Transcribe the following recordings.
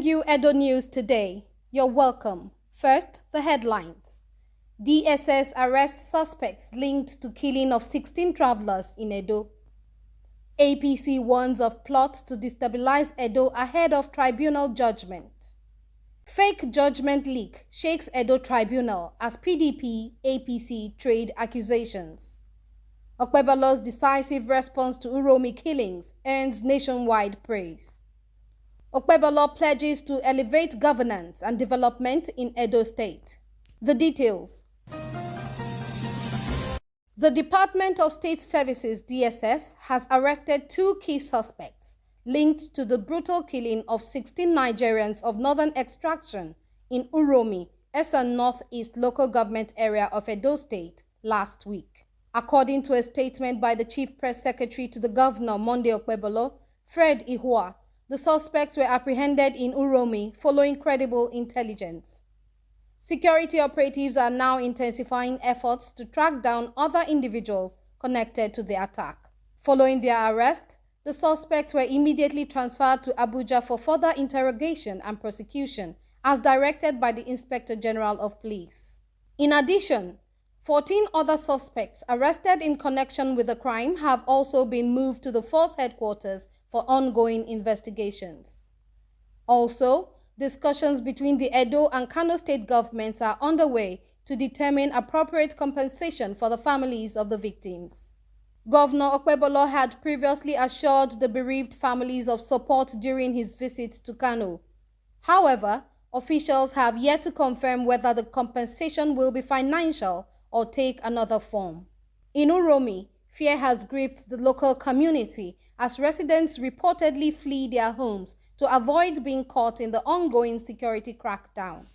bring you Edo News today. You're welcome. First, the headlines. DSS arrests suspects linked to killing of 16 travelers in Edo. APC warns of plot to destabilize Edo ahead of tribunal judgment. Fake judgment leak shakes Edo tribunal as PDP, APC trade accusations. Okpebholo's decisive response to Uromi killings earns nationwide praise. Okpebholo pledges to elevate governance and development in Edo State. The details. The Department of State Services (DSS) has arrested 2 key suspects linked to the brutal killing of 16 Nigerians of northern extraction in Uromi, Esan Northeast local government area of Edo State last week. According to a statement by the Chief Press Secretary to the Governor Monday Okpebholo, Fred Ihua, the suspects were apprehended in Uromi following credible intelligence. Security operatives are now intensifying efforts to track down other individuals connected to the attack. Following their arrest, the suspects were immediately transferred to Abuja for further interrogation and prosecution, as directed by the Inspector General of Police. In addition, 14 other suspects arrested in connection with the crime have also been moved to the force headquarters for ongoing investigations. Also, discussions between the Edo and Kano state governments are underway to determine appropriate compensation for the families of the victims. Governor Okpebholo had previously assured the bereaved families of support during his visit to Kano. However, officials have yet to confirm whether the compensation will be financial or take another form. In Uromi, fear has gripped the local community as residents reportedly flee their homes to avoid being caught in the ongoing security crackdown.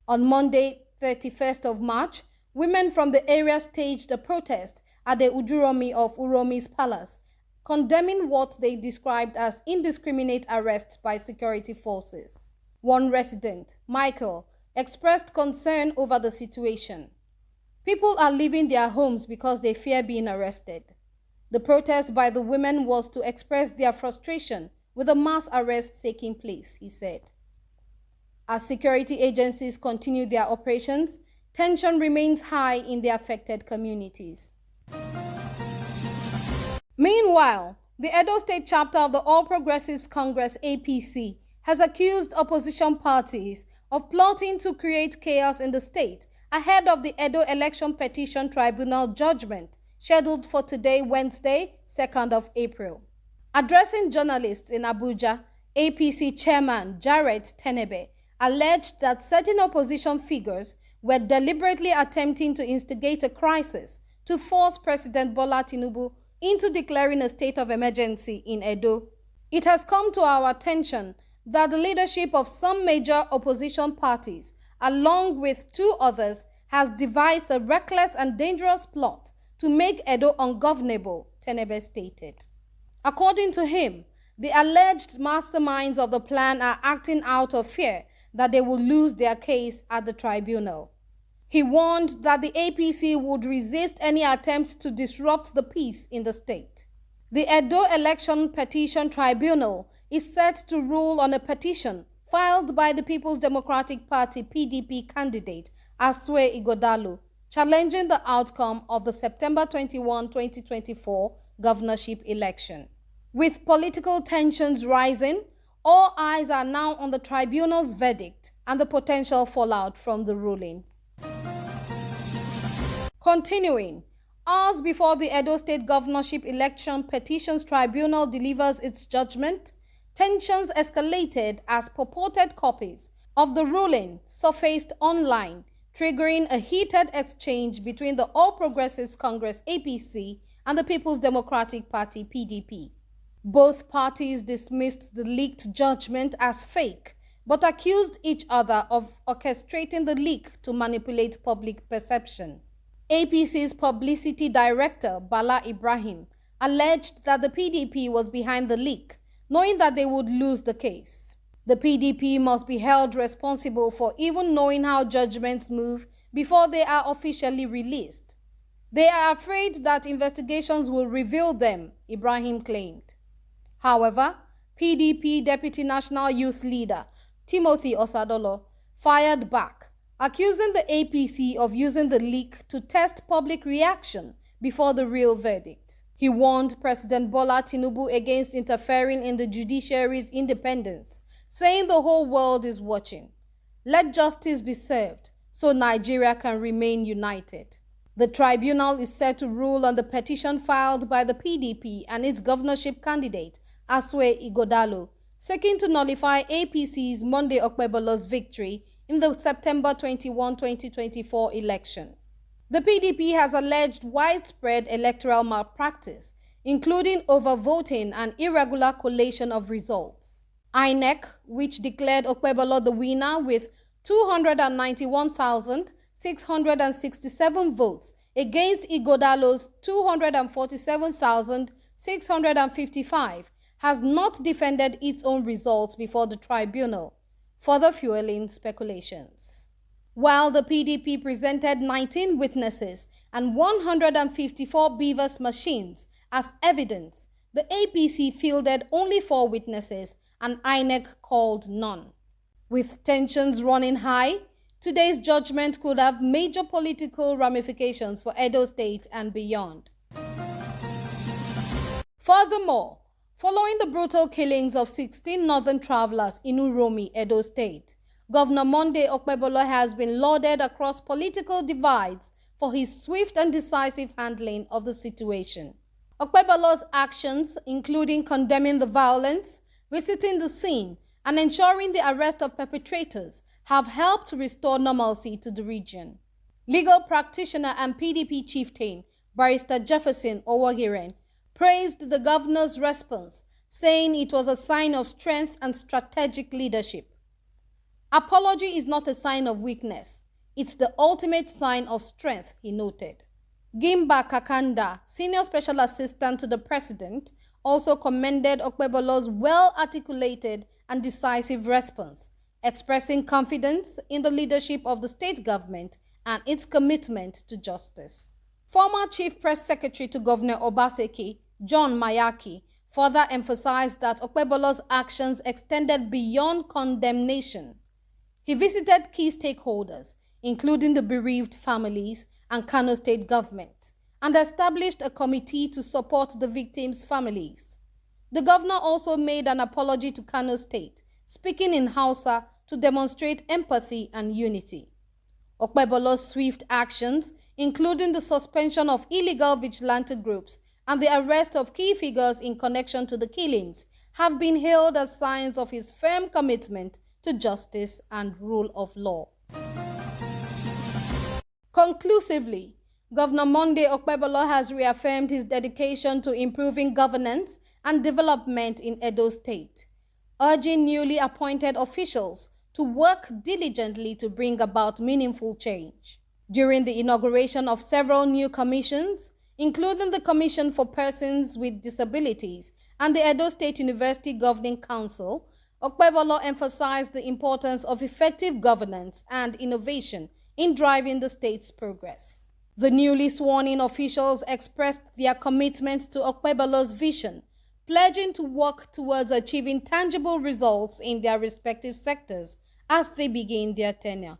On Monday, 31st of March, women from the area staged a protest at the Ujuromi of Uromi's palace, condemning what they described as indiscriminate arrests by security forces. One resident, Michael, expressed concern over the situation. People are leaving their homes because they fear being arrested. The protest by the women was to express their frustration with the mass arrests taking place, he said. As security agencies continue their operations, tension remains high in the affected communities. Meanwhile, the Edo State chapter of the All Progressives Congress (APC) has accused opposition parties of plotting to create chaos in the state ahead of the Edo Election Petition Tribunal judgment scheduled for today, Wednesday, 2nd of April. Addressing journalists in Abuja, APC chairman Jarrett Tenebe alleged that certain opposition figures were deliberately attempting to instigate a crisis to force President Bola Tinubu into declaring a state of emergency in Edo. It has come to our attention that the leadership of some major opposition parties, along with 2 others, has devised a reckless and dangerous plot to make Edo ungovernable, Tenebe stated. According to him, the alleged masterminds of the plan are acting out of fear that they will lose their case at the tribunal. He warned that the APC would resist any attempt to disrupt the peace in the state. The Edo Election Petition Tribunal is set to rule on a petition filed by the People's Democratic Party (PDP) candidate Asue Ighodalo, challenging the outcome of the September 21, 2024 governorship election. With political tensions rising, all eyes are now on the tribunal's verdict and the potential fallout from the ruling. Continuing, hours before the Edo State Governorship Election Petitions Tribunal delivers its judgment, tensions escalated as purported copies of the ruling surfaced online, triggering a heated exchange between the All Progressives Congress (APC) and the People's Democratic Party (PDP). Both parties dismissed the leaked judgment as fake, but accused each other of orchestrating the leak to manipulate public perception. APC's publicity director, Bala Ibrahim, alleged that the PDP was behind the leak, knowing that they would lose the case. The PDP must be held responsible for even knowing how judgments move before they are officially released. They are afraid that investigations will reveal them, Ibrahim claimed. However, PDP Deputy National Youth Leader Timothy Osadolo, fired back, accusing the APC of using the leak to test public reaction before the real verdict. He warned President Bola Tinubu against interfering in the judiciary's independence, saying the whole world is watching. Let justice be served so Nigeria can remain united. The tribunal is set to rule on the petition filed by the PDP and its governorship candidate, Asue Ighodalo, seeking to nullify APC's Monday Okpebholo's victory in the September 21, 2024 election. The PDP has alleged widespread electoral malpractice, including overvoting and irregular collation of results. INEC, which declared Okpebholo the winner with 291,667 votes against Ighodalo's 247,655, has not defended its own results before the tribunal, further fueling speculations. While the PDP presented 19 witnesses and 154 BVAS machines as evidence, the APC fielded only 4 witnesses and INEC called none. With tensions running high, today's judgment could have major political ramifications for Edo State and beyond. Furthermore, following the brutal killings of 16 northern travelers in Uromi, Edo State, Governor Monday Okpebholo has been lauded across political divides for his swift and decisive handling of the situation. Okpebholo's actions, including condemning the violence, visiting the scene, and ensuring the arrest of perpetrators, have helped to restore normalcy to the region. Legal practitioner and PDP chieftain, Barrister Jefferson Owogiren, praised the governor's response, saying it was a sign of strength and strategic leadership. Apology is not a sign of weakness. It's the ultimate sign of strength, he noted. Gimba Kakanda, Senior Special Assistant to the President, also commended Okpebholo's well-articulated and decisive response, expressing confidence in the leadership of the state government and its commitment to justice. Former Chief Press Secretary to Governor Obaseki, John Mayaki, further emphasized that Okpebholo's actions extended beyond condemnation. He visited key stakeholders, including the bereaved families and Kano State government, and established a committee to support the victims' families. The governor also made an apology to Kano State, speaking in Hausa to demonstrate empathy and unity. Okpebholo's swift actions, including the suspension of illegal vigilante groups and the arrest of key figures in connection to the killings, have been hailed as signs of his firm commitment to justice and rule of law. Conclusively, Governor Monday Okpebholo has reaffirmed his dedication to improving governance and development in Edo State, urging newly appointed officials to work diligently to bring about meaningful change. During the inauguration of several new commissions, including the Commission for Persons with Disabilities and the Edo State University Governing Council, Okpebholo emphasized the importance of effective governance and innovation in driving the state's progress. The newly sworn-in officials expressed their commitment to Okpebholo's vision, pledging to work towards achieving tangible results in their respective sectors as they begin their tenure.